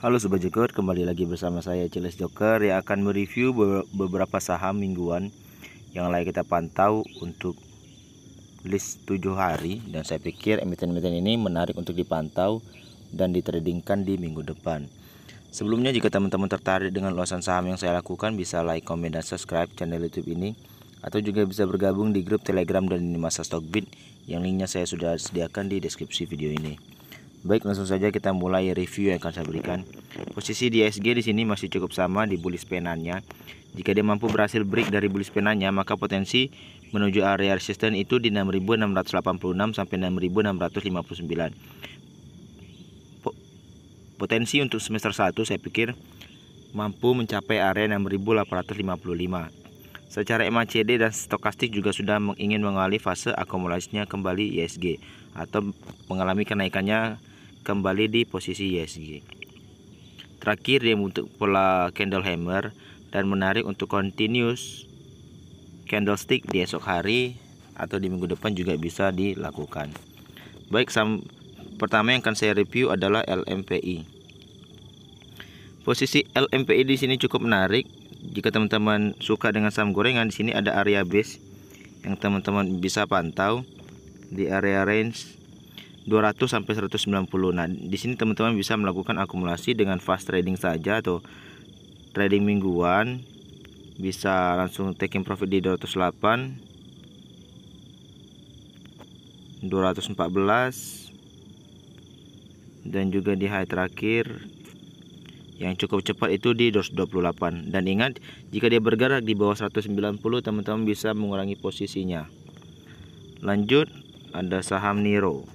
Halo Sobat Joker, kembali lagi bersama saya Ciles Joker yang akan mereview beberapa saham mingguan yang layak kita pantau untuk list 7 hari. Dan saya pikir emiten-emiten ini menarik untuk dipantau dan ditradingkan di minggu depan. Sebelumnya, jika teman-teman tertarik dengan ulasan saham yang saya lakukan, bisa like, komen, dan subscribe channel YouTube ini, atau juga bisa bergabung di grup Telegram dan Lini Masa Stockbit yang linknya saya sudah sediakan di deskripsi video ini. Baik, langsung saja kita mulai review yang akan saya berikan. Posisi di ISG di sini masih cukup sama di bullish span-nya. Jika dia mampu berhasil break dari bullish span-nya, maka potensi menuju area resisten itu di 6.686 sampai 6.659. Potensi untuk semester 1 saya pikir mampu mencapai area 6.855. Secara MACD dan stokastik juga sudah ingin mengalami fase akumulasinya kembali ISG atau mengalami kenaikannya kembali di posisi ISG. Terakhir dia untuk pola candle hammer dan menarik untuk continuous candlestick di esok hari atau di minggu depan juga bisa dilakukan. Baik, saham pertama yang akan saya review adalah LMPI. Posisi LMPI di sini cukup menarik. Jika teman-teman suka dengan saham gorengan, di sini ada area base yang teman-teman bisa pantau di area range 200 sampai 190. Nah, di sini teman-teman bisa melakukan akumulasi dengan fast trading saja atau trading mingguan. Bisa langsung taking profit di 208, 214, dan juga di high terakhir yang cukup cepat itu di 228. Dan ingat, jika dia bergerak di bawah 190, teman-teman bisa mengurangi posisinya. Lanjut, ada saham Niro.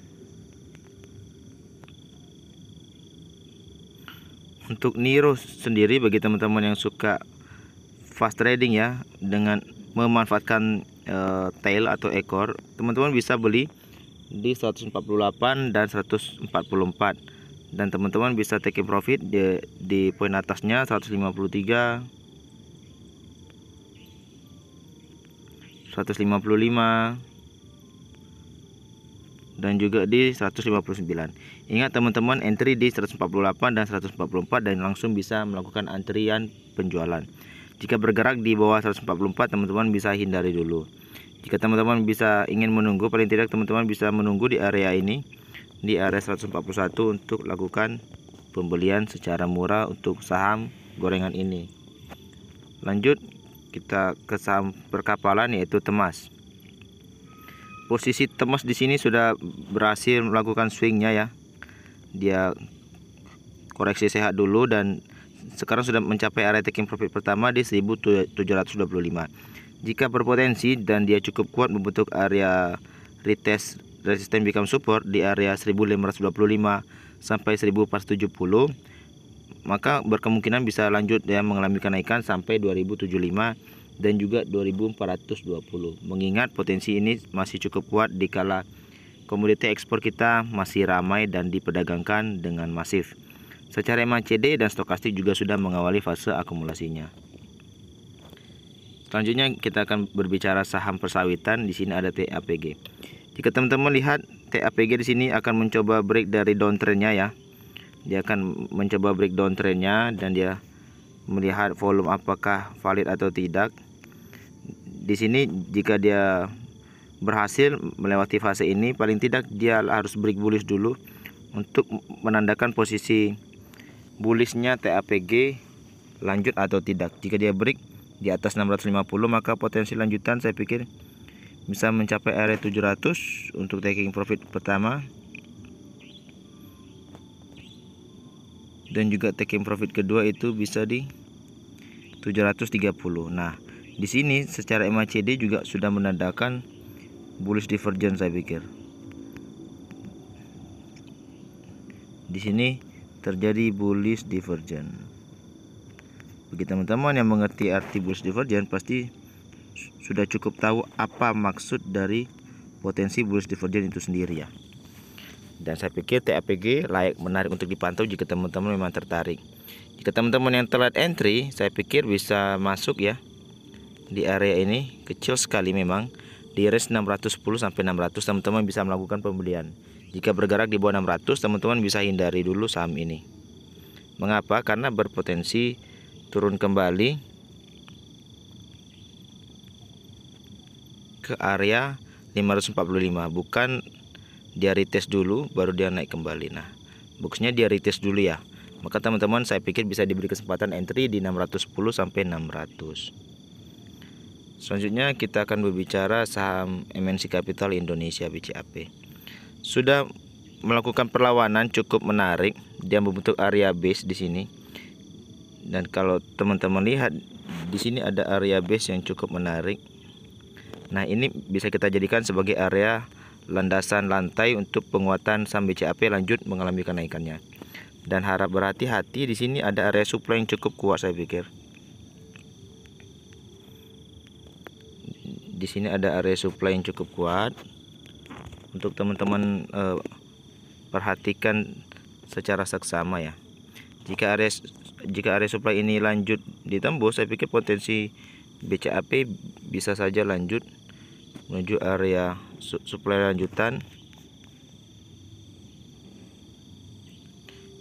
Untuk Niro sendiri, bagi teman-teman yang suka fast trading ya, dengan memanfaatkan tail atau ekor, teman-teman bisa beli di 148 dan 144, dan teman-teman bisa take profit di poin atasnya 153, 155, dan juga di 159. Ingat teman-teman, entry di 148 dan 144 dan langsung bisa melakukan antrian penjualan. Jika bergerak di bawah 144, teman-teman bisa hindari dulu. Jika teman-teman ingin menunggu, paling tidak teman-teman bisa menunggu di area ini, di area 141 untuk lakukan pembelian secara murah untuk saham gorengan ini. Lanjut, kita ke saham perkapalan yaitu Temas. Posisi Temas di sini sudah berhasil melakukan swingnya ya. Dia koreksi sehat dulu dan sekarang sudah mencapai area taking profit pertama di 1725. Jika berpotensi dan dia cukup kuat membentuk area retest resisten become support di area 1525 sampai 1470, maka berkemungkinan bisa lanjut ya mengalami kenaikan sampai 2075 dan juga 2420. Mengingat potensi ini masih cukup kuat dikala komoditi ekspor kita masih ramai dan diperdagangkan dengan masif. Secara MACD dan stokastik juga sudah mengawali fase akumulasinya. Selanjutnya kita akan berbicara saham persawitan. Di sini ada TAPG. Jika teman-teman lihat, TAPG di sini akan mencoba break dari downtrendnya ya. Dia akan mencoba break downtrendnya dan dia melihat volume apakah valid atau tidak. Di sini jika dia berhasil melewati fase ini, paling tidak dia harus break bullish dulu untuk menandakan posisi bullishnya TAPG lanjut atau tidak. Jika dia break di atas 650, maka potensi lanjutan saya pikir bisa mencapai area 700 untuk taking profit pertama, dan juga taking profit kedua itu bisa di 730. Nah, di sini secara MACD juga sudah menandakan bullish divergence saya pikir. Di sini terjadi bullish divergence. Bagi teman-teman yang mengerti arti bullish divergence, pasti sudah cukup tahu apa maksud dari potensi bullish divergence itu sendiri ya. Dan saya pikir TAPG layak menarik untuk dipantau jika teman-teman memang tertarik. Jika teman-teman yang telat entry, saya pikir bisa masuk ya di area ini, kecil sekali memang. Di range 610 sampai 600 teman-teman bisa melakukan pembelian. Jika bergerak di bawah 600, teman-teman bisa hindari dulu saham ini. Mengapa? Karena berpotensi turun kembali ke area 545, bukan dia retest dulu baru dia naik kembali. Nah, boxnya dia retest dulu ya. Maka teman-teman saya pikir bisa diberi kesempatan entry di 610 sampai 600. Selanjutnya kita akan berbicara saham MNC Capital Indonesia BCAP. Sudah melakukan perlawanan cukup menarik, dia membentuk area base di sini. Dan kalau teman-teman lihat di sini ada area base yang cukup menarik. Nah, ini bisa kita jadikan sebagai area landasan lantai untuk penguatan saham BCAP lanjut mengalami kenaikannya. Dan harap berhati-hati, di sini ada area supply yang cukup kuat saya pikir. Di sini ada area supply yang cukup kuat. Untuk teman-teman perhatikan secara seksama ya. Jika area supply ini lanjut ditembus, saya pikir potensi BCAP bisa saja lanjut menuju area supply lanjutan,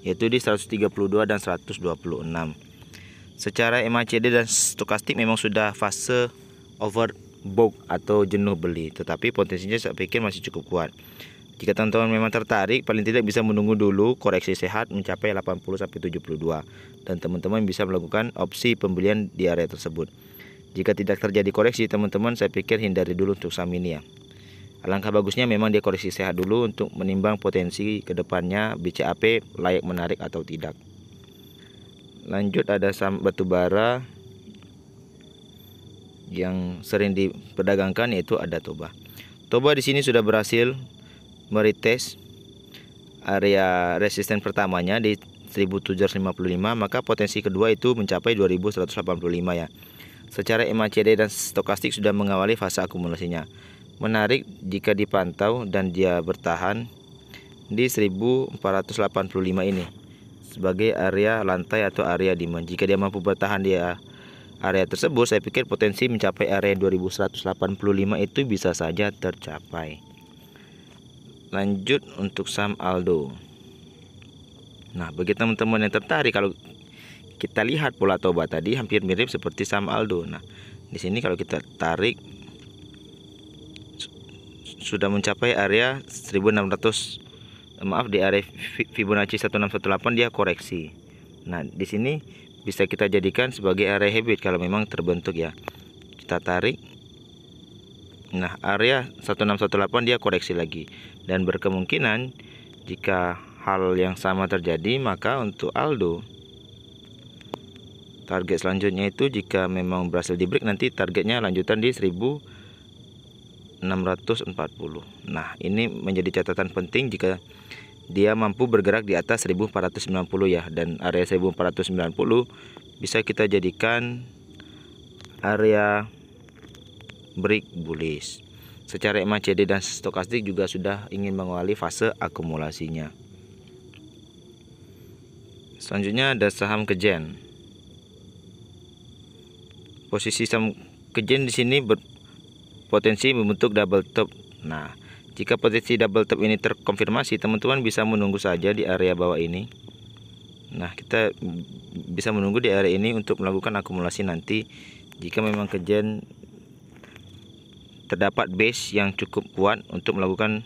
yaitu di 132 dan 126. Secara MACD dan stokastik memang sudah fase overbought atau jenuh beli, tetapi potensinya saya pikir masih cukup kuat. Jika teman-teman memang tertarik, paling tidak bisa menunggu dulu koreksi sehat mencapai 80 sampai 72 dan teman-teman bisa melakukan opsi pembelian di area tersebut. Jika tidak terjadi koreksi, teman-teman saya pikir hindari dulu untuk saham ini ya. Alangkah bagusnya memang dia koreksi sehat dulu untuk menimbang potensi kedepannya BCAP layak menarik atau tidak. Lanjut ada saham batubara yang sering diperdagangkan, yaitu ada Toba. Toba di sini sudah berhasil meretest area resisten pertamanya di 1755, maka potensi kedua itu mencapai 2185 ya. Secara MACD dan stokastik sudah mengawali fase akumulasinya. Menarik jika dipantau dan dia bertahan di 1485 ini sebagai area lantai atau area demand. Jika dia mampu bertahan di area tersebut, saya pikir potensi mencapai area 2185 itu bisa saja tercapai. Lanjut untuk saham Aldo. Nah, bagi teman-teman yang tertarik, kalau kita lihat pola Toba tadi hampir mirip seperti saham Aldo. Nah, di sini kalau kita tarik sudah mencapai area 1600, di area Fibonacci 1618 dia koreksi. Nah, di sini bisa kita jadikan sebagai area habit kalau memang terbentuk ya. Kita tarik. Nah, area 1618 dia koreksi lagi dan berkemungkinan jika hal yang sama terjadi, maka untuk Aldo target selanjutnya itu jika memang berhasil di break, nanti targetnya lanjutan di 1640. Nah, ini menjadi catatan penting jika dia mampu bergerak di atas 1490 ya, dan area 1490 bisa kita jadikan area break bullish. Secara MACD dan stokastik juga sudah ingin mengawali fase akumulasinya. Selanjutnya ada saham Kejen. Posisi saham Kejen di sini berpotensi membentuk double top. Nah, jika potensi double top ini terkonfirmasi, teman-teman bisa menunggu saja di area bawah ini. Nah, kita bisa menunggu di area ini untuk melakukan akumulasi nanti jika memang Kejen terdapat base yang cukup kuat untuk melakukan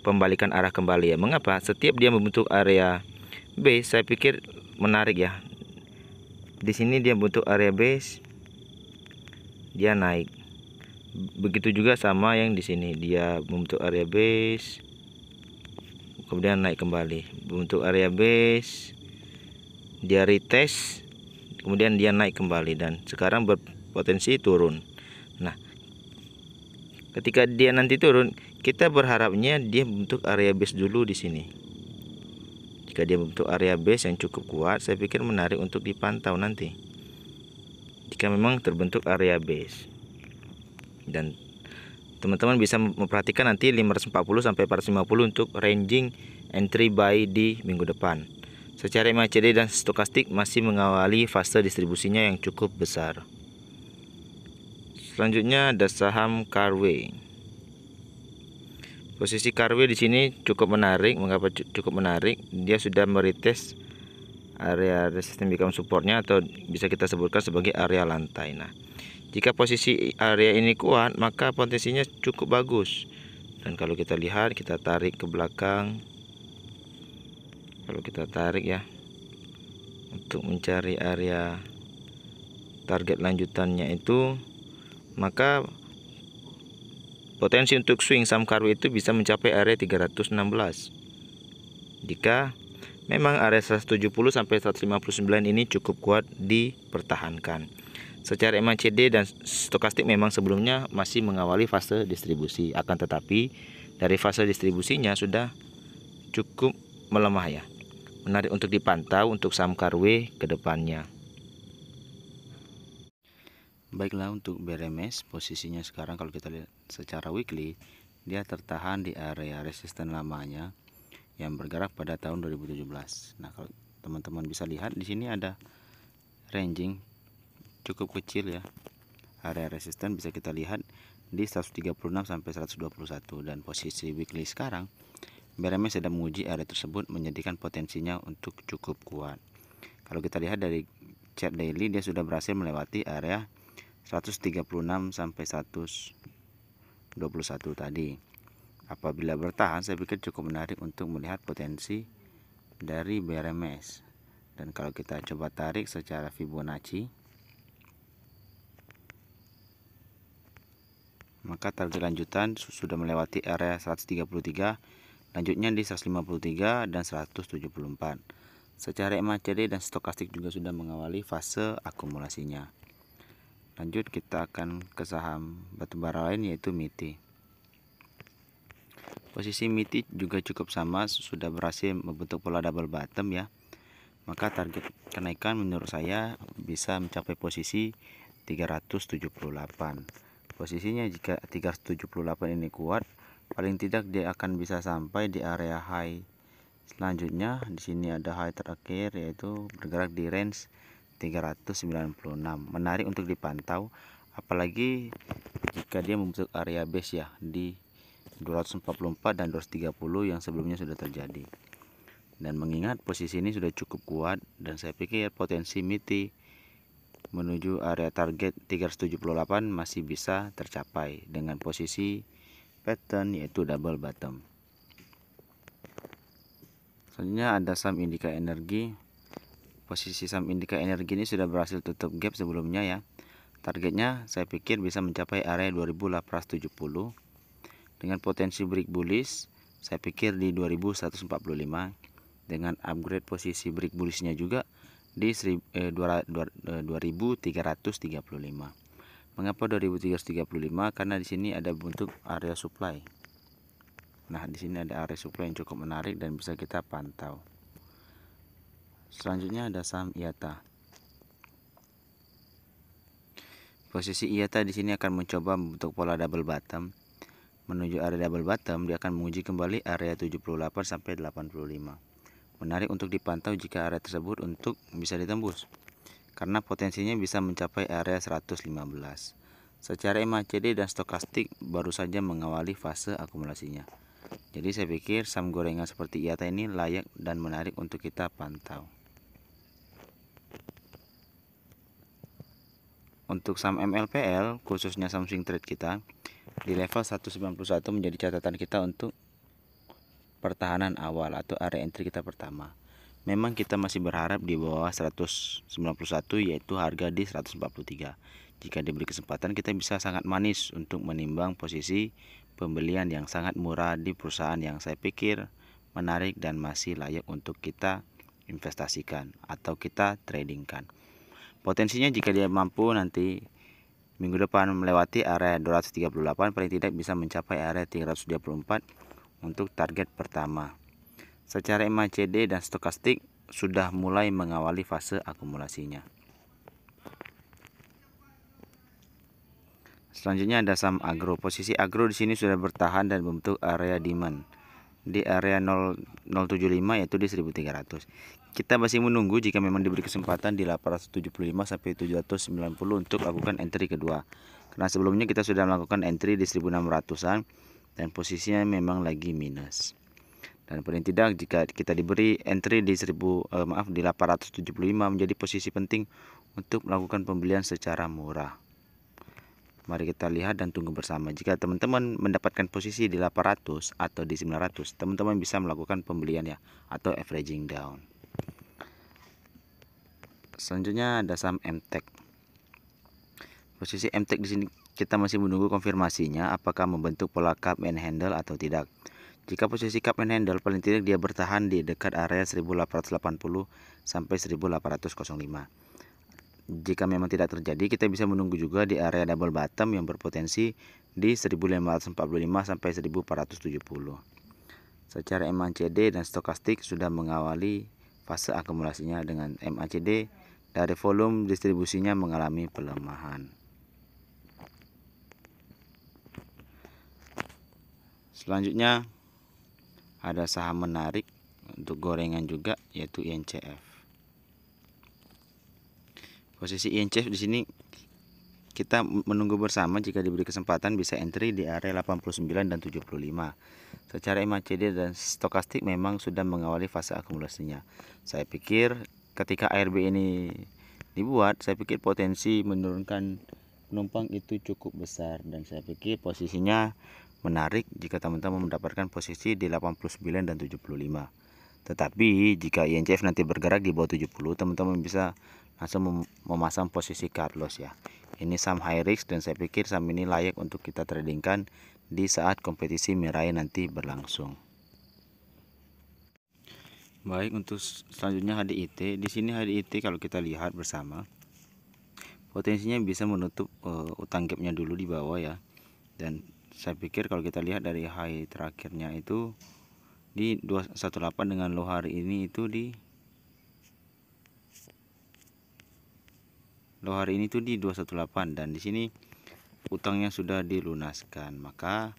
pembalikan arah kembali ya. Mengapa? Setiap dia membentuk area base, saya pikir menarik ya. Di sini dia bentuk area base, dia naik. Begitu juga sama yang di sini, dia membentuk area base, kemudian naik kembali. Bentuk area base, dia retest, kemudian dia naik kembali dan sekarang berpotensi turun. Nah, ketika dia nanti turun, kita berharapnya dia bentuk area base dulu di sini. Jika dia bentuk area base yang cukup kuat, saya pikir menarik untuk dipantau nanti. Jika memang terbentuk area base. Dan teman-teman bisa memperhatikan nanti 540 sampai 450 untuk ranging entry buy di minggu depan. Secara MACD dan stokastik masih mengawali fase distribusinya yang cukup besar. Selanjutnya ada saham Carway. Posisi Carway di sini cukup menarik. Mengapa cukup menarik? Dia sudah meretest area resisten become supportnya, atau bisa kita sebutkan sebagai area lantai. Nah, jika posisi area ini kuat, maka potensinya cukup bagus. Dan kalau kita lihat, kita tarik ke belakang, kalau kita tarik ya, untuk mencari area target lanjutannya itu, maka potensi untuk swing saham Karwi itu bisa mencapai area 316. Jika memang area 170 sampai 159 ini cukup kuat dipertahankan. Secara MACD dan stokastik memang sebelumnya masih mengawali fase distribusi, akan tetapi dari fase distribusinya sudah cukup melemah ya. Menarik untuk dipantau untuk saham Karwi ke depannya. Baiklah, untuk BRMS posisinya sekarang kalau kita lihat secara weekly, dia tertahan di area resisten lamanya yang bergerak pada tahun 2017. Nah, kalau teman-teman bisa lihat di sini ada ranging cukup kecil ya. Area resisten bisa kita lihat di 136 sampai 121, dan posisi weekly sekarang BRMS sedang menguji area tersebut, menjadikan potensinya untuk cukup kuat. Kalau kita lihat dari chart daily, dia sudah berhasil melewati area 136 sampai 121 tadi. Apabila bertahan, saya pikir cukup menarik untuk melihat potensi dari BRMS. Dan kalau kita coba tarik secara Fibonacci, maka target lanjutan sudah melewati area 133, lanjutnya di 153 dan 174. Secara MACD dan stokastik juga sudah mengawali fase akumulasinya. Lanjut kita akan ke saham batubara lain, yaitu MITI. Posisi MITI juga cukup sama, sudah berhasil membentuk pola double bottom ya. Maka target kenaikan menurut saya bisa mencapai posisi 378. Posisinya jika 378 ini kuat, paling tidak dia akan bisa sampai di area high selanjutnya. Di sini ada high terakhir, yaitu bergerak di range 396. Menarik untuk dipantau, apalagi jika dia membentuk area base ya di 244 dan 230 yang sebelumnya sudah terjadi. Dan mengingat posisi ini sudah cukup kuat, dan saya pikir potensi MITI menuju area target 378 masih bisa tercapai dengan posisi pattern yaitu double bottom. Selanjutnya ada saham Indika Energi. Posisi saham Indika Energi ini sudah berhasil tutup gap sebelumnya ya. Targetnya saya pikir bisa mencapai area 2870 dengan potensi break bullish. Saya pikir di 2145 dengan upgrade posisi break bullishnya juga di 2335. Mengapa 2335? Karena di sini ada bentuk area supply. Nah, di sini ada area supply yang cukup menarik dan bisa kita pantau. Selanjutnya ada saham IATA. Posisi IATA di sini akan mencoba membentuk pola double bottom. Menuju area double bottom, dia akan menguji kembali area 78 sampai 85. Menarik untuk dipantau jika area tersebut untuk bisa ditembus, karena potensinya bisa mencapai area 115. Secara MACD dan stokastik baru saja mengawali fase akumulasinya. Jadi saya pikir saham gorengan seperti IATA ini layak dan menarik untuk kita pantau. Untuk saham MLPL, khususnya saham swing trade kita, di level 191 menjadi catatan kita untuk pertahanan awal atau area entry kita pertama. Memang kita masih berharap di bawah 191, yaitu harga di 143. Jika diberi kesempatan, kita bisa sangat manis untuk menimbang posisi pembelian yang sangat murah di perusahaan yang saya pikir menarik dan masih layak untuk kita investasikan atau kita tradingkan. Potensinya jika dia mampu nanti minggu depan melewati area 238, paling tidak bisa mencapai area 324 untuk target pertama. Secara MACD dan stokastik sudah mulai mengawali fase akumulasinya. Selanjutnya ada saham agro. Posisi agro di sini sudah bertahan dan membentuk area demand di area 075, yaitu di 1300. Kita masih menunggu jika memang diberi kesempatan di 875 sampai 790 untuk lakukan entry kedua. Karena sebelumnya kita sudah melakukan entry di 1600-an dan posisinya memang lagi minus. Dan paling tidak jika kita diberi entry di 875 menjadi posisi penting untuk melakukan pembelian secara murah. Mari kita lihat dan tunggu bersama. Jika teman-teman mendapatkan posisi di 800 atau di 900, teman-teman bisa melakukan pembelian ya, atau averaging down. Selanjutnya ada saham MTech. Posisi MTech di sini kita masih menunggu konfirmasinya apakah membentuk pola cup and handle atau tidak. Jika posisi cup and handle, paling tidak dia bertahan di dekat area 1880 sampai 1805. Jika memang tidak terjadi, kita bisa menunggu juga di area double bottom yang berpotensi di 1545 sampai 1470. Secara MACD dan stokastik sudah mengawali fase akumulasinya, dengan MACD dari volume distribusinya mengalami pelemahan. Selanjutnya ada saham menarik untuk gorengan juga, yaitu INCF. Posisi INCF di sini kita menunggu bersama, jika diberi kesempatan bisa entry di area 89 dan 75. Secara MACD dan stokastik memang sudah mengawali fase akumulasinya. Saya pikir ketika ARB ini dibuat, saya pikir potensi menurunkan penumpang itu cukup besar, dan saya pikir posisinya menarik jika teman-teman mendapatkan posisi di 89 dan 75. Tetapi jika INCF nanti bergerak di bawah 70, teman-teman bisa langsung memasang posisi cut loss ya. Ini saham high risk, dan saya pikir saham ini layak untuk kita tradingkan di saat kompetisi Mirai nanti berlangsung. Baik, untuk selanjutnya HDIT. Di sini HDIT kalau kita lihat bersama, potensinya bisa menutup utang gapnya dulu di bawah ya. Dan saya pikir kalau kita lihat dari high terakhirnya itu di 218 dengan low hari ini itu di 218, dan di sini utangnya sudah dilunaskan, maka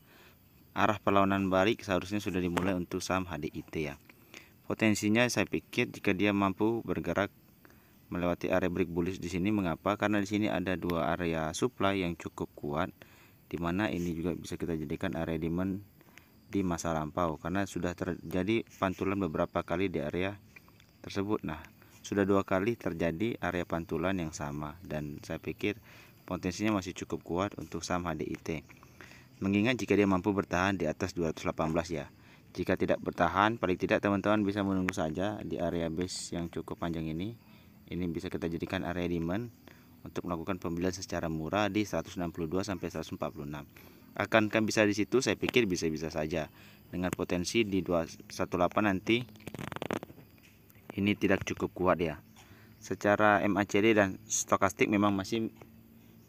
arah perlawanan balik seharusnya sudah dimulai untuk saham HDIT ya. Potensinya saya pikir jika dia mampu bergerak melewati area break bullish di sini. Mengapa? Karena di sini ada dua area supply yang cukup kuat, dimana ini juga bisa kita jadikan area demand di masa lampau, karena sudah terjadi pantulan beberapa kali di area tersebut. Nah, sudah 2 kali terjadi area pantulan yang sama, dan saya pikir potensinya masih cukup kuat untuk saham HDIT. Mengingat jika dia mampu bertahan di atas 218 ya. Jika tidak bertahan, paling tidak teman-teman bisa menunggu saja di area base yang cukup panjang ini. Ini bisa kita jadikan area demand untuk melakukan pembelian secara murah di 162 sampai 146. Akankah bisa di situ? Saya pikir bisa-bisa saja. Dengan potensi di 218 nanti ini tidak cukup kuat ya. Secara MACD dan stokastik memang masih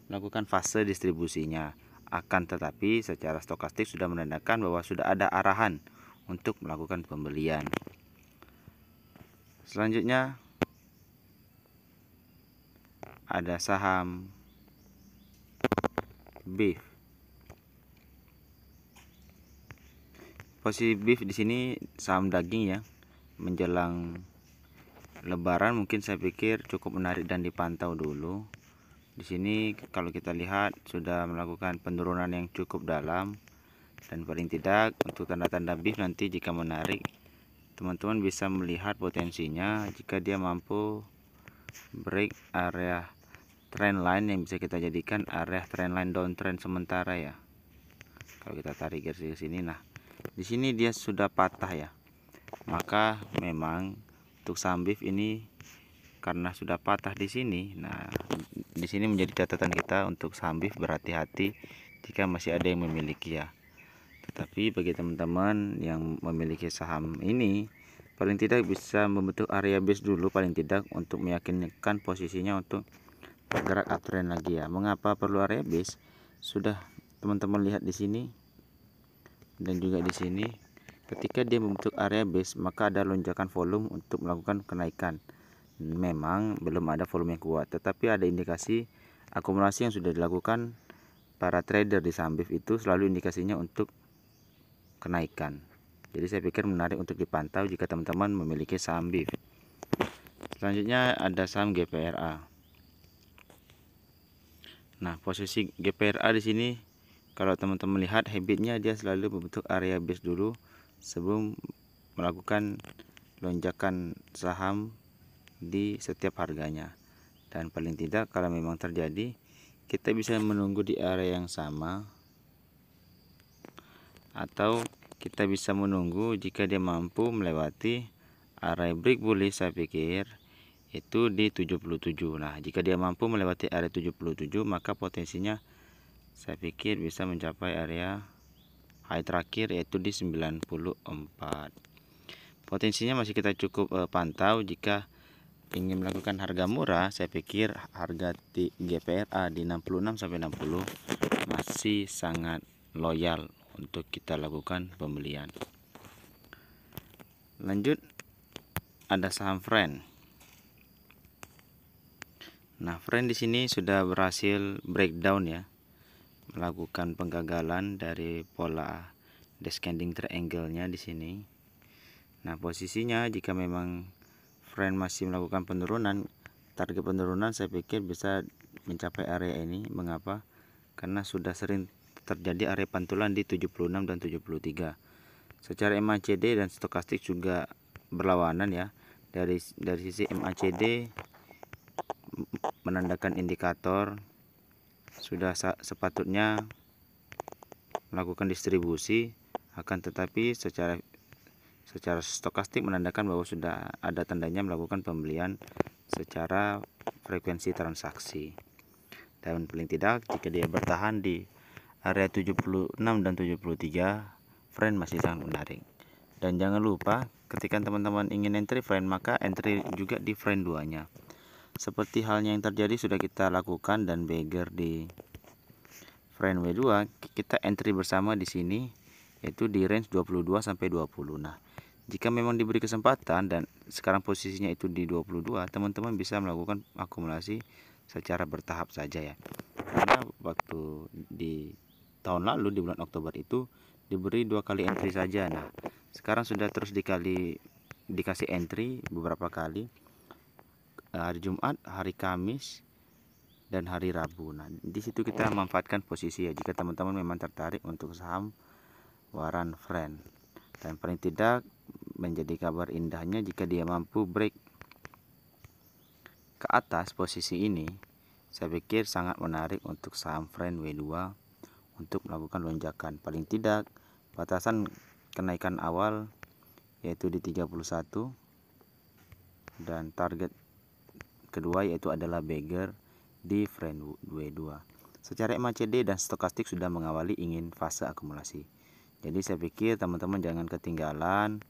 melakukan fase distribusinya. Akan tetapi secara stokastik sudah menandakan bahwa sudah ada arahan untuk melakukan pembelian. Selanjutnya ada saham beef. Posisi beef di sini saham daging ya, menjelang Lebaran mungkin saya pikir cukup menarik dan dipantau dulu. Di sini kalau kita lihat sudah melakukan penurunan yang cukup dalam, dan paling tidak untuk tanda-tanda beef nanti jika menarik, teman-teman bisa melihat potensinya jika dia mampu break area trendline yang bisa kita jadikan area trendline downtrend sementara ya. Kalau kita tarik garis ke sini, nah di sini dia sudah patah ya, maka memang untuk saham beef ini karena sudah patah di sini. Nah, di sini menjadi catatan kita untuk saham beef, berhati-hati jika masih ada yang memiliki ya. Tetapi bagi teman-teman yang memiliki saham ini, paling tidak bisa membentuk area base dulu paling tidak untuk meyakinkan posisinya untuk bergerak uptrend lagi ya. Mengapa perlu area base? Sudah teman-teman lihat di sini dan juga di sini. Ketika dia membentuk area base, maka ada lonjakan volume untuk melakukan kenaikan. Memang belum ada volume yang kuat, tetapi ada indikasi akumulasi yang sudah dilakukan para trader di saham beef itu selalu indikasinya untuk kenaikan. Jadi saya pikir menarik untuk dipantau jika teman-teman memiliki saham beef. Selanjutnya ada saham GPRA. Nah, posisi GPRA di sini kalau teman-teman lihat habitnya dia selalu membentuk area base dulu sebelum melakukan lonjakan saham di setiap harganya. Dan paling tidak kalau memang terjadi, kita bisa menunggu di area yang sama, atau kita bisa menunggu jika dia mampu melewati area break bullish, saya pikir itu di 77. Nah, jika dia mampu melewati area 77, maka potensinya saya pikir bisa mencapai area high terakhir yaitu di 94. Potensinya masih kita cukup pantau. Jika ingin melakukan harga murah, saya pikir harga di GPRA di 66 sampai 60 masih sangat loyal untuk kita lakukan pembelian. Lanjut, ada saham Friend. Nah, Friend di sini sudah berhasil breakdown ya, melakukan penggagalan dari pola descending triangle-nya di sini. Nah, posisinya jika memang Friend masih melakukan penurunan, target penurunan saya pikir bisa mencapai area ini. Mengapa? Karena sudah sering terjadi area pantulan di 76 dan 73. Secara MACD dan stokastik juga berlawanan ya. Dari sisi MACD menandakan indikator sudah sepatutnya melakukan distribusi, akan tetapi secara stokastik menandakan bahwa sudah ada tandanya melakukan pembelian secara frekuensi transaksi. Dan paling tidak jika dia bertahan di area 76 dan 73, Friend masih sangat menarik. Dan jangan lupa ketika teman-teman ingin entry Friend, maka entry juga di Friend 2-nya. Seperti halnya yang terjadi sudah kita lakukan dan beggar di Friend W2, kita entry bersama di sini yaitu di range 22 sampai 20. Nah, jika memang diberi kesempatan dan sekarang posisinya itu di 22, teman-teman bisa melakukan akumulasi secara bertahap saja ya. Karena waktu di tahun lalu di bulan Oktober itu diberi 2 kali entry saja. Nah, sekarang sudah terus dikasih entry beberapa kali, hari Jumat, hari Kamis, dan hari Rabu. Nah, di situ kita memanfaatkan posisi ya, jika teman-teman memang tertarik untuk saham Warren Friend. Dan paling tidak menjadi kabar indahnya jika dia mampu break ke atas posisi ini, saya pikir sangat menarik untuk saham Friend W2 untuk melakukan lonjakan. Paling tidak batasan kenaikan awal yaitu di 31, dan target kedua yaitu adalah beggar di Friend W2. Secara MACD dan stokastik sudah mengawali ingin fase akumulasi. Jadi saya pikir teman-teman jangan ketinggalan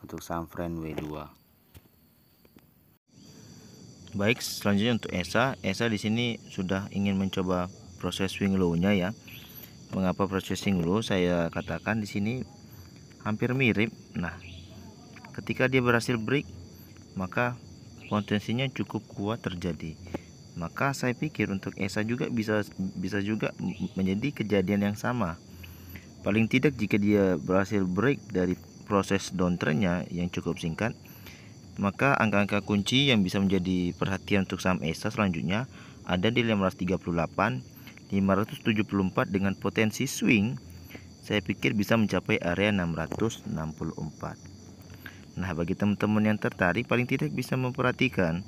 untuk saham Friend W2. Baik, selanjutnya untuk ESA di sini sudah ingin mencoba proses swing low-nya ya. Mengapa proses swing low saya katakan di sini hampir mirip. Nah, ketika dia berhasil break, maka potensinya cukup kuat terjadi. Maka saya pikir untuk ESA juga bisa juga menjadi kejadian yang sama. Paling tidak jika dia berhasil break dari proses downtrendnya yang cukup singkat, maka angka-angka kunci yang bisa menjadi perhatian untuk saham ESA selanjutnya ada di 538, 574 dengan potensi swing saya pikir bisa mencapai area 664. Nah, bagi teman-teman yang tertarik paling tidak bisa memperhatikan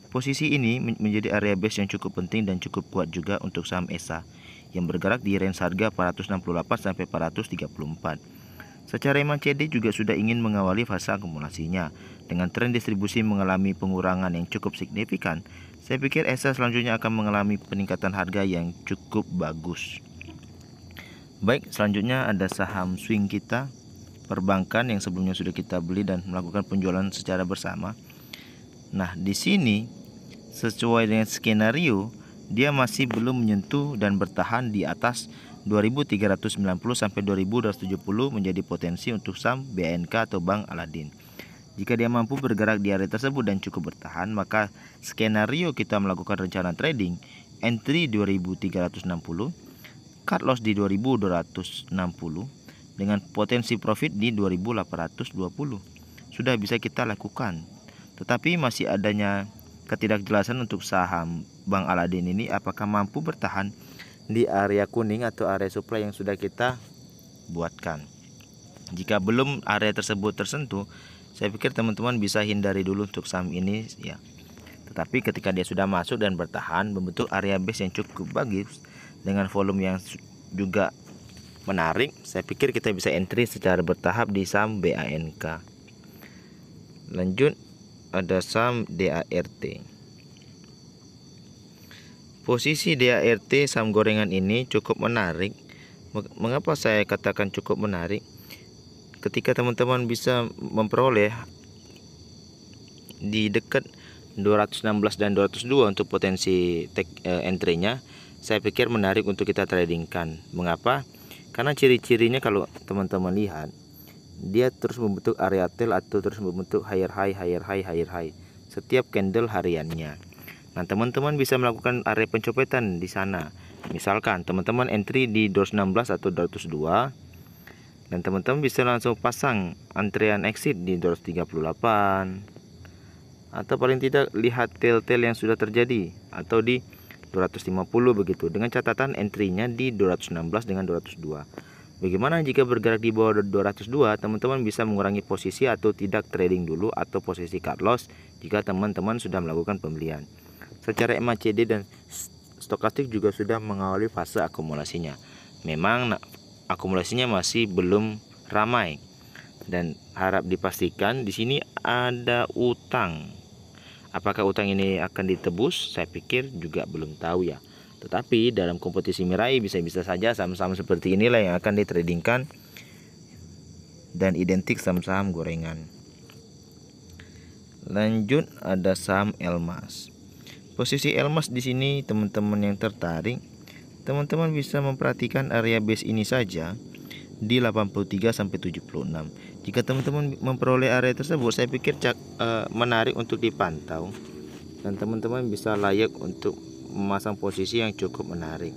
posisi ini menjadi area base yang cukup penting dan cukup kuat juga untuk saham ESA yang bergerak di range harga 468 sampai 434. Secara MACD juga sudah ingin mengawali fase akumulasinya dengan tren distribusi mengalami pengurangan yang cukup signifikan. Saya pikir ESA selanjutnya akan mengalami peningkatan harga yang cukup bagus. Baik, selanjutnya ada saham swing kita, perbankan yang sebelumnya sudah kita beli dan melakukan penjualan secara bersama. Nah, di sini sesuai dengan skenario dia masih belum menyentuh dan bertahan di atas 2390 sampai 2270 menjadi potensi untuk saham BNK atau Bank Aladin. Jika dia mampu bergerak di area tersebut dan cukup bertahan, maka skenario kita melakukan rencana trading entry 2360, cut loss di 2260 dengan potensi profit di 2820 sudah bisa kita lakukan. Tetapi masih adanya ketidakjelasan untuk saham Bank Aladin ini, apakah mampu bertahan di area kuning atau area supply yang sudah kita buatkan. Jika belum area tersebut tersentuh, saya pikir teman-teman bisa hindari dulu untuk saham ini ya. Tetapi ketika dia sudah masuk dan bertahan membentuk area base yang cukup bagus dengan volume yang juga menarik, saya pikir kita bisa entry secara bertahap di saham BANK. Lanjut ada saham DART. Posisi DART saham gorengan ini cukup menarik. Mengapa saya katakan cukup menarik? Ketika teman-teman bisa memperoleh di dekat 216 dan 202 untuk potensi entry-nya, saya pikir menarik untuk kita tradingkan. Mengapa? Karena ciri-cirinya kalau teman-teman lihat, dia terus membentuk area tail atau terus membentuk higher high, higher high, higher high setiap candle hariannya. Nah, teman-teman bisa melakukan area pencopetan di sana. Misalkan teman-teman entry di 216 atau 202, dan teman-teman bisa langsung pasang antrian exit di 238, atau paling tidak lihat tail-tail yang sudah terjadi atau di 250 begitu, dengan catatan entry-nya di 216 dengan 202. Bagaimana jika bergerak di bawah 202? Teman-teman bisa mengurangi posisi atau tidak trading dulu atau posisi cut loss jika teman-teman sudah melakukan pembelian. Secara MACD dan stokastik juga sudah mengawali fase akumulasinya. Memang akumulasinya masih belum ramai dan harap dipastikan di sini ada utang. Apakah utang ini akan ditebus? Saya pikir juga belum tahu ya. Tetapi dalam kompetisi Mirai bisa-bisa saja saham-saham seperti inilah yang akan ditradingkan dan identik saham-saham gorengan. Lanjut ada saham Elmas. Posisi Elmas di sini teman-teman yang tertarik, teman-teman bisa memperhatikan area base ini saja di 83 sampai 76. Jika teman-teman memperoleh area tersebut, saya pikir menarik untuk dipantau dan teman-teman bisa layak untuk memasang posisi yang cukup menarik.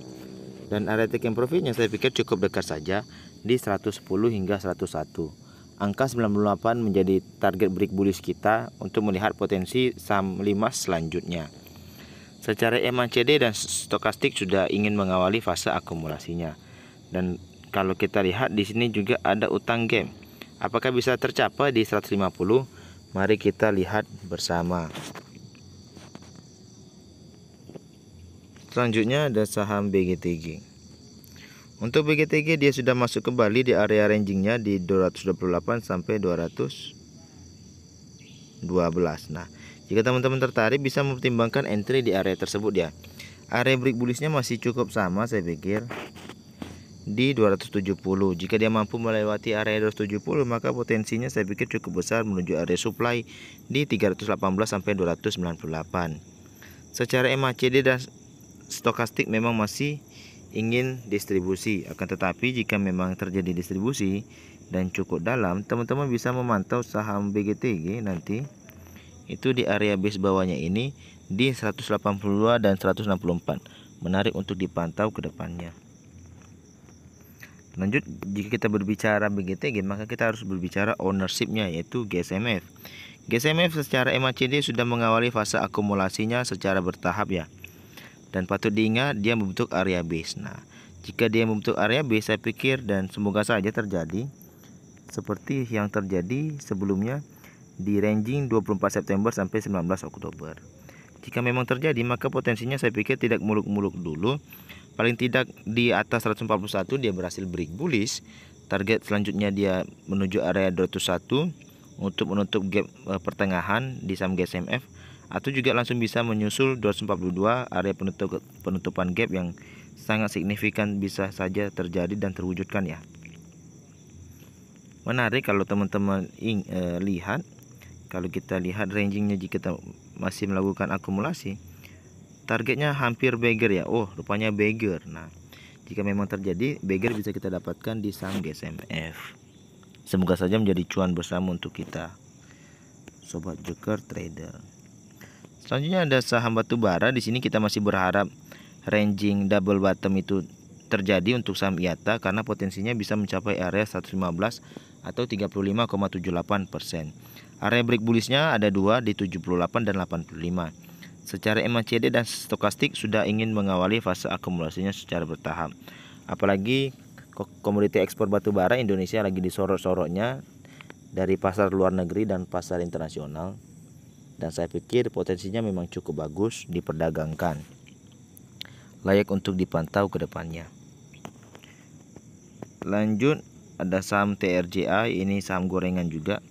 Dan area take profitnya saya pikir cukup dekat saja di 110 hingga 101. Angka 98 menjadi target break bullish kita untuk melihat potensi saham Limas selanjutnya. Secara MACD dan stokastik sudah ingin mengawali fase akumulasinya. Dan kalau kita lihat di sini juga ada utang gap. Apakah bisa tercapai di 150? Mari kita lihat bersama. Selanjutnya ada saham BGTG. Untuk BGTG dia sudah masuk kembali di area rangingnya di 228 sampai 212. Nah, jika teman-teman tertarik bisa mempertimbangkan entry di area tersebut ya. Area break bullishnya masih cukup sama saya pikir di 270. Jika dia mampu melewati area 270 maka potensinya saya pikir cukup besar menuju area supply di 318 sampai 298. Secara MACD dan stokastik memang masih ingin distribusi, akan tetapi jika memang terjadi distribusi dan cukup dalam, teman-teman bisa memantau saham BGTG nanti itu di area base bawahnya ini di 182 dan 164. Menarik untuk dipantau ke depannya. Lanjut, jika kita berbicara BGTG maka kita harus berbicara ownershipnya, yaitu GSMF. GSMF secara MACD sudah mengawali fase akumulasinya secara bertahap ya. Dan patut diingat dia membentuk area base. Nah, jika dia membentuk area base, saya pikir dan semoga saja terjadi seperti yang terjadi sebelumnya di ranging 24 September sampai 19 Oktober. Jika memang terjadi maka potensinya saya pikir tidak muluk-muluk dulu. Paling tidak di atas 141 dia berhasil break bullish. Target selanjutnya dia menuju area 201 untuk menutup gap pertengahan di saham GSMF, atau juga langsung bisa menyusul 242 area penutupan gap yang sangat signifikan bisa saja terjadi dan terwujudkan ya. Menarik kalau teman-teman lihat, kalau kita lihat rangingnya jika kita masih melakukan akumulasi, targetnya hampir beggar ya. Oh, rupanya beggar. Nah, jika memang terjadi beggar bisa kita dapatkan di saham GSMF. Semoga saja menjadi cuan bersama untuk kita, sobat joker trader. Selanjutnya ada saham batubara. Di sini kita masih berharap ranging double bottom itu terjadi untuk saham IATA karena potensinya bisa mencapai area 115 atau 35,78%. Area break bullishnya ada dua di 78 dan 85. Secara MACD dan stokastik sudah ingin mengawali fase akumulasinya secara bertahap. Apalagi komoditi ekspor batu bara Indonesia lagi disorot-sorotnya dari pasar luar negeri dan pasar internasional. Dan saya pikir potensinya memang cukup bagus diperdagangkan. Layak untuk dipantau ke depannya. Lanjut, ada saham TRJA, ini saham gorengan juga.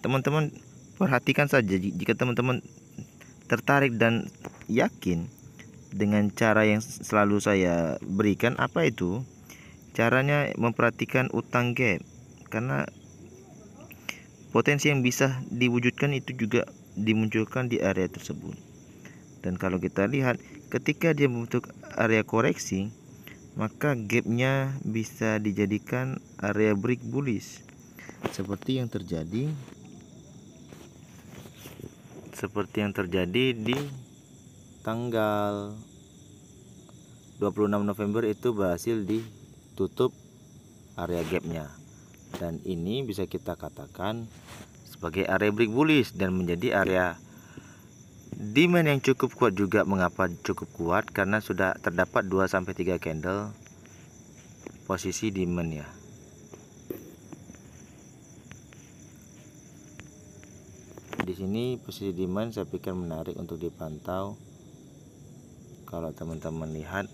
Teman-teman perhatikan saja, jika teman-teman tertarik dan yakin dengan cara yang selalu saya berikan, apa itu? Caranya memperhatikan utang gap, karena potensi yang bisa diwujudkan itu juga dimunculkan di area tersebut. Dan kalau kita lihat, ketika dia membentuk area koreksi, maka gapnya bisa dijadikan area break bullish, seperti yang terjadi di tanggal 26 November itu berhasil ditutup area gapnya, dan ini bisa kita katakan sebagai area break bullish dan menjadi area demand yang cukup kuat juga. Mengapa cukup kuat? Karena sudah terdapat 2-3 candle posisi demand ya. Di sini posisi demand saya pikir menarik untuk dipantau. Kalau teman-teman lihat,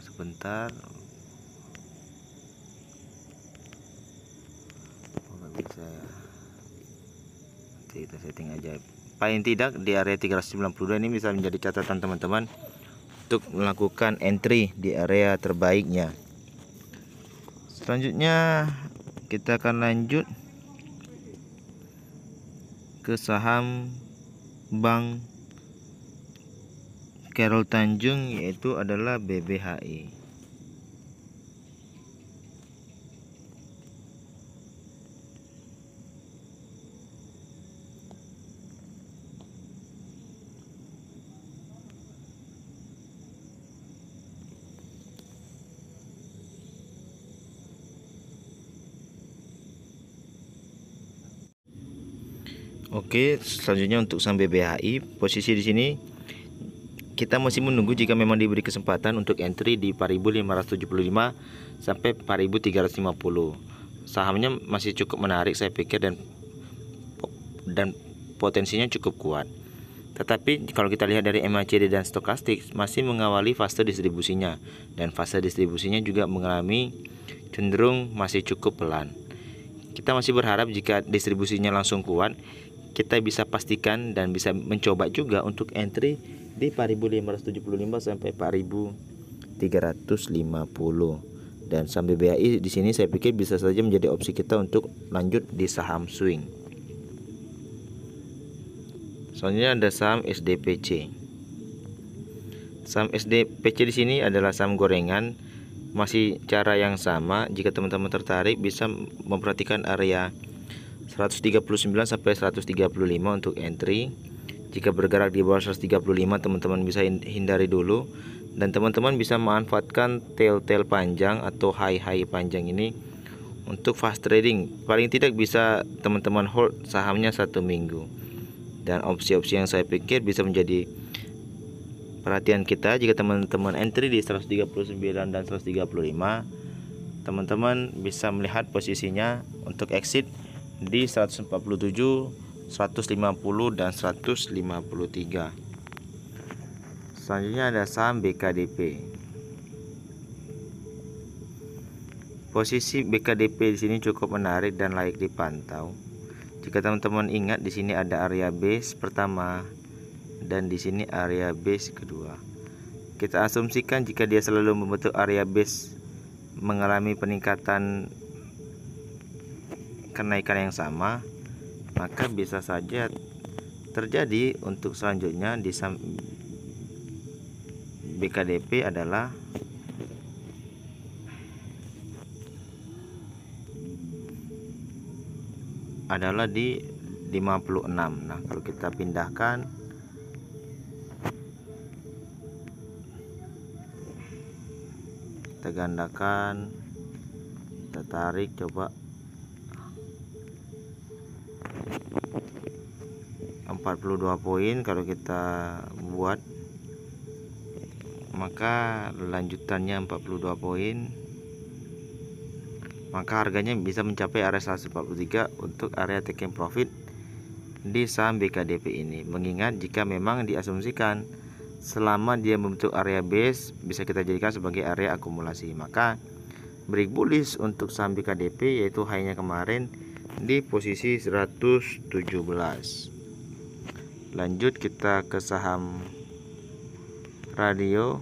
sebentar, bisa kita setting aja. Paling tidak di area 392 ini bisa menjadi catatan teman-teman untuk melakukan entry di area terbaiknya. Selanjutnya kita akan lanjut ke saham Bank Khairul Tanjung, yaitu adalah BBHI. Oke, selanjutnya untuk saham BBHI, posisi di sini kita masih menunggu jika memang diberi kesempatan untuk entry di 4.575 sampai 4.350. Sahamnya masih cukup menarik saya pikir, dan potensinya cukup kuat. Tetapi kalau kita lihat dari MACD dan stokastik masih mengawali fase distribusinya, dan fase distribusinya juga mengalami cenderung masih cukup pelan. Kita masih berharap jika distribusinya langsung kuat, kita bisa pastikan dan bisa mencoba juga untuk entry di 4.575 sampai 4.350. Dan saham BBHI di sini saya pikir bisa saja menjadi opsi kita untuk lanjut di saham swing. Selanjutnya ada saham SDPC. Saham SDPC di sini adalah saham gorengan, masih cara yang sama. Jika teman-teman tertarik bisa memperhatikan area 139 sampai 135 untuk entry. Jika bergerak di bawah 135 teman-teman bisa hindari dulu, dan teman-teman bisa memanfaatkan tail panjang atau high panjang ini untuk fast trading. Paling tidak bisa teman-teman hold sahamnya 1 minggu. Dan opsi-opsi yang saya pikir bisa menjadi perhatian kita jika teman-teman entry di 139 dan 135, teman-teman bisa melihat posisinya untuk exit di 147, 150 dan 153. Selanjutnya ada saham BKDP. Posisi BKDP di sini cukup menarik dan layak dipantau. Jika teman-teman ingat, di sini ada area base pertama dan di sini area base kedua. Kita asumsikan jika dia selalu membentuk area base mengalami peningkatan kenaikan yang sama, maka bisa saja terjadi untuk selanjutnya di BKDP adalah di 56. Nah, kalau kita pindahkan kita gandakan Kita tarik coba 42 poin kalau kita buat, maka lanjutannya 42 poin, maka harganya bisa mencapai area 143 untuk area taking profit di saham BKDP ini. Mengingat jika memang diasumsikan selama dia membentuk area base bisa kita jadikan sebagai area akumulasi, maka break bullish untuk saham BKDP yaitu high-nya kemarin di posisi 117. Lanjut kita ke saham radio,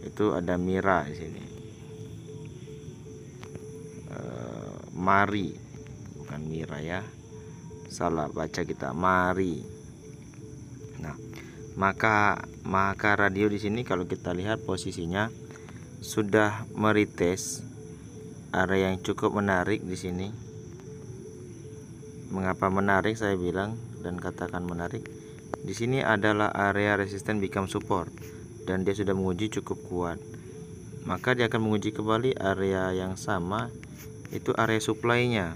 itu ada Mira di sini. Mari, bukan Mira ya, salah baca kita, Mari. Nah, maka radio di sini kalau kita lihat posisinya sudah meretest area yang cukup menarik di sini. Mengapa menarik saya bilang dan katakan menarik? Di sini adalah area resisten become support dan dia sudah menguji cukup kuat. Maka dia akan menguji kembali area yang sama, itu area supply-nya.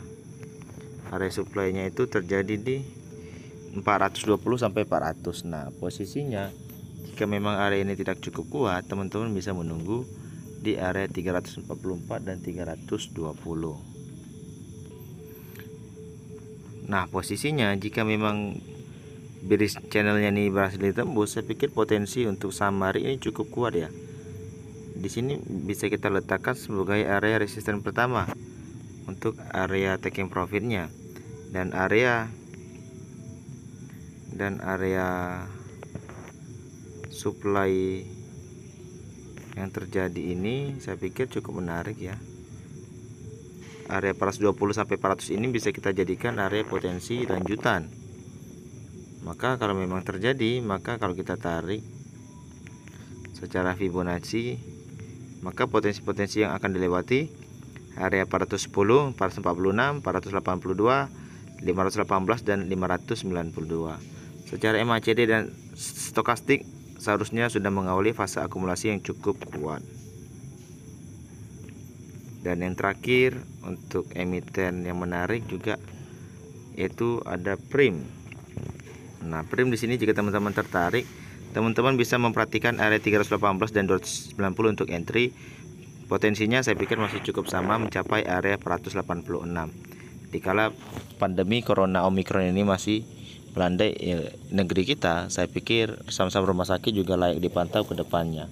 Area supply-nya itu terjadi di 420 sampai 400. Nah, posisinya jika memang area ini tidak cukup kuat, teman-teman bisa menunggu di area 344 dan 320. Nah, posisinya jika memang bearish channelnya ini berhasil ditembus, saya pikir potensi untuk saham Mari ini cukup kuat ya. Di sini bisa kita letakkan sebagai area resisten pertama untuk area taking profitnya, dan area supply yang terjadi ini saya pikir cukup menarik ya. Area 420 sampai 400 ini bisa kita jadikan area potensi lanjutan. Maka kalau memang terjadi, maka kalau kita tarik secara Fibonacci, maka potensi-potensi yang akan dilewati area 410, 446, 482, 518 dan 592. Secara MACD dan stokastik seharusnya sudah mengawali fase akumulasi yang cukup kuat. Dan yang terakhir untuk emiten yang menarik juga yaitu ada Prim. Nah, Prim di sini jika teman-teman tertarik, teman-teman bisa memperhatikan area 318 dan 290 untuk entry. Potensinya saya pikir masih cukup sama mencapai area 486. Dikala pandemi Corona Omicron ini masih melanda negeri kita, saya pikir saham-saham rumah sakit juga layak dipantau ke depannya.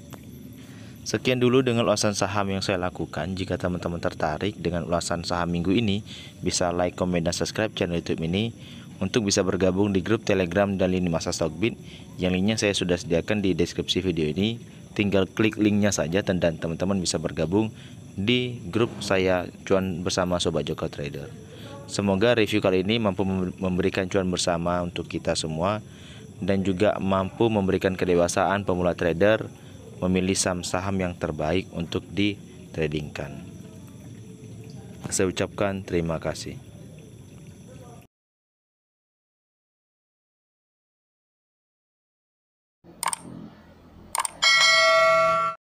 Sekian dulu dengan ulasan saham yang saya lakukan. Jika teman-teman tertarik dengan ulasan saham minggu ini, bisa like, komen, dan subscribe channel YouTube ini untuk bisa bergabung di grup Telegram dan lini masa Stockbit yang linknya saya sudah sediakan di deskripsi video ini. Tinggal klik linknya saja dan teman-teman bisa bergabung di grup saya cuan bersama Sobat Joko Trader. Semoga review kali ini mampu memberikan cuan bersama untuk kita semua dan juga mampu memberikan kedewasaan pemula trader memilih saham-saham yang terbaik untuk ditradingkan. Saya ucapkan terima kasih.